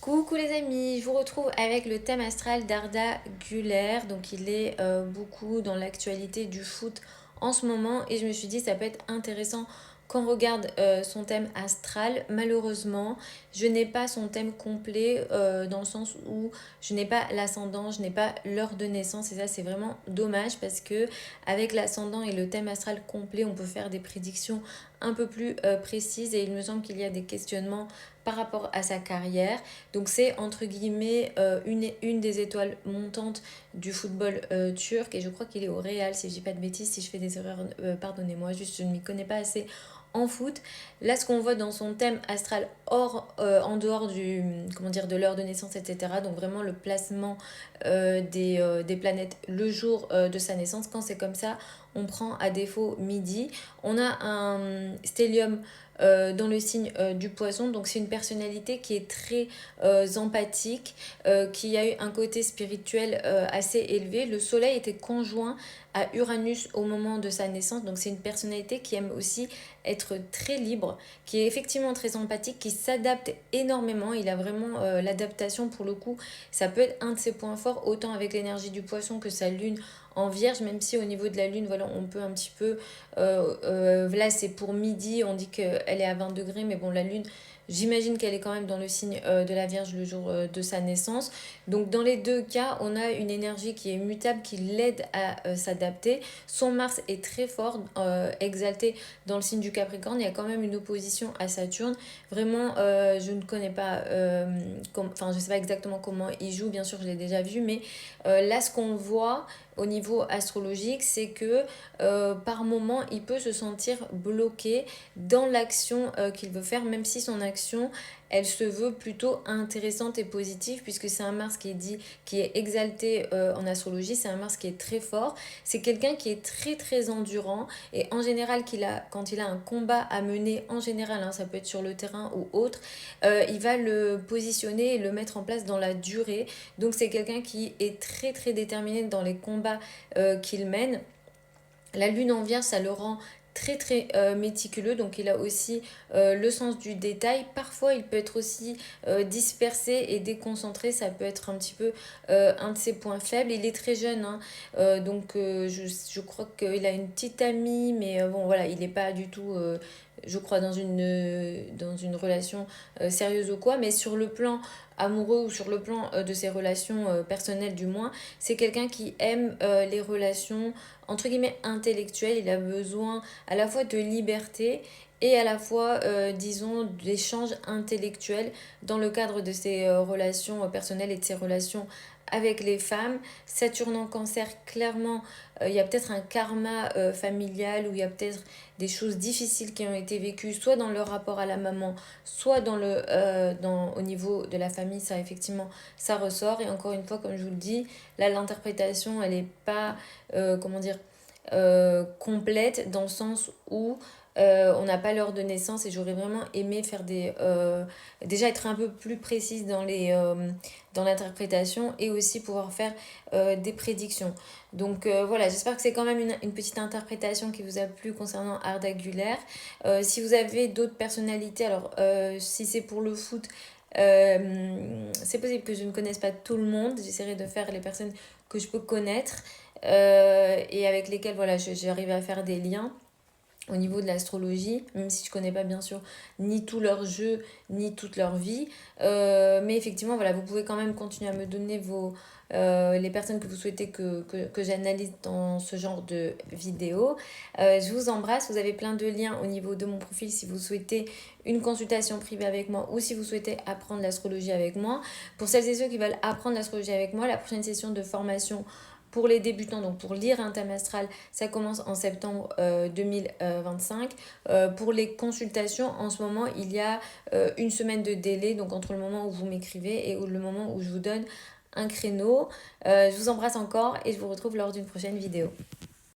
Coucou les amis, je vous retrouve avec le thème astral d'Arda Güler. Donc il est beaucoup dans l'actualité du foot en ce moment et je me suis dit ça peut être intéressant qu'on regarde son thème astral. Malheureusement, je n'ai pas son thème complet dans le sens où je n'ai pas l'ascendant, je n'ai pas l'heure de naissance et ça c'est vraiment dommage parce que avec l'ascendant et le thème astral complet, on peut faire des prédictions un peu plus précises et il me semble qu'il y a des questionnements par rapport à sa carrière. Donc c'est entre guillemets une des étoiles montantes du football turc et je crois qu'il est au Real si je dis pas de bêtises, si je fais des erreurs pardonnez-moi, juste je ne m'y connais pas assez en foot. Là ce qu'on voit dans son thème astral en dehors du comment dire de l'heure de naissance etc. Donc vraiment le placement des planètes le jour de sa naissance. Quand c'est comme ça on prend à défaut midi. On a un stellium dans le signe du poisson. Donc c'est une personnalité qui est très empathique, qui a eu un côté spirituel assez élevé. Le soleil était conjoint à Uranus au moment de sa naissance. Donc c'est une personnalité qui aime aussi être très libre, qui est effectivement très empathique, qui s'adapte énormément. Il a vraiment l'adaptation pour le coup. Ça peut être un de ses points forts, autant avec l'énergie du poisson que sa lune en vierge, même si au niveau de la lune, voilà, on peut un petit peu là c'est pour midi, on dit qu'elle est à 20 degrés, mais bon la lune, j'imagine qu'elle est quand même dans le signe de la Vierge le jour de sa naissance. Donc dans les deux cas, on a une énergie qui est mutable, qui l'aide à s'adapter. Son Mars est très fort, exalté dans le signe du Capricorne. Il y a quand même une opposition à Saturne. Vraiment, je ne connais pas, enfin je ne sais pas exactement comment il joue, bien sûr je l'ai déjà vu, mais là ce qu'on voit au niveau astrologique, c'est que par moment, il peut se sentir bloqué dans l'action qu'il veut faire, même si son action, elle se veut plutôt intéressante et positive, puisque c'est un Mars qui est dit, qui est exalté en astrologie, c'est un Mars qui est très fort, c'est quelqu'un qui est très très endurant, et en général, quand il a un combat à mener, en général, hein, ça peut être sur le terrain ou autre, il va le positionner et le mettre en place dans la durée, donc c'est quelqu'un qui est très très déterminé dans les combats qu'il mène. La lune en vierge, ça le rend très très méticuleux, donc il a aussi le sens du détail. Parfois il peut être aussi dispersé et déconcentré, ça peut être un petit peu un de ses points faibles. Il est très jeune, hein, donc je crois qu'il a une petite amie, mais bon voilà, il n'est pas du tout je crois dans une relation sérieuse ou quoi, mais sur le plan amoureux ou sur le plan de ses relations personnelles du moins, c'est quelqu'un qui aime les relations entre guillemets intellectuelles. Il a besoin à la fois de liberté et à la fois, disons, d'échanges intellectuels dans le cadre de ses relations personnelles et de ses relations avec les femmes. Saturne en cancer, clairement, il y a peut-être un karma familial où il y a peut-être des choses difficiles qui ont été vécues, soit dans le rapport à la maman, soit au niveau de la famille, ça effectivement, ça ressort. Et encore une fois, comme je vous le dis, là, l'interprétation, elle n'est pas, comment dire, complète dans le sens où on n'a pas l'heure de naissance et j'aurais vraiment aimé faire déjà être un peu plus précise dans l'interprétation et aussi pouvoir faire des prédictions. Donc voilà, j'espère que c'est quand même une petite interprétation qui vous a plu concernant Arda Güler. Si vous avez d'autres personnalités, alors si c'est pour le foot, c'est possible que je ne connaisse pas tout le monde. J'essaierai de faire les personnes que je peux connaître et avec lesquelles voilà, j'arrive à faire des liens au niveau de l'astrologie, même si je connais pas bien sûr ni tout leur jeu, ni toute leur vie. Mais effectivement, voilà, vous pouvez quand même continuer à me donner les personnes que vous souhaitez que j'analyse dans ce genre de vidéo. Je vous embrasse, vous avez plein de liens au niveau de mon profil si vous souhaitez une consultation privée avec moi ou si vous souhaitez apprendre l'astrologie avec moi. Pour celles et ceux qui veulent apprendre l'astrologie avec moi, la prochaine session de formation pour les débutants, donc pour lire un thème astral, ça commence en septembre 2025. Pour les consultations, en ce moment, il y a une semaine de délai, donc entre le moment où vous m'écrivez et le moment où je vous donne un créneau. Je vous embrasse encore et je vous retrouve lors d'une prochaine vidéo.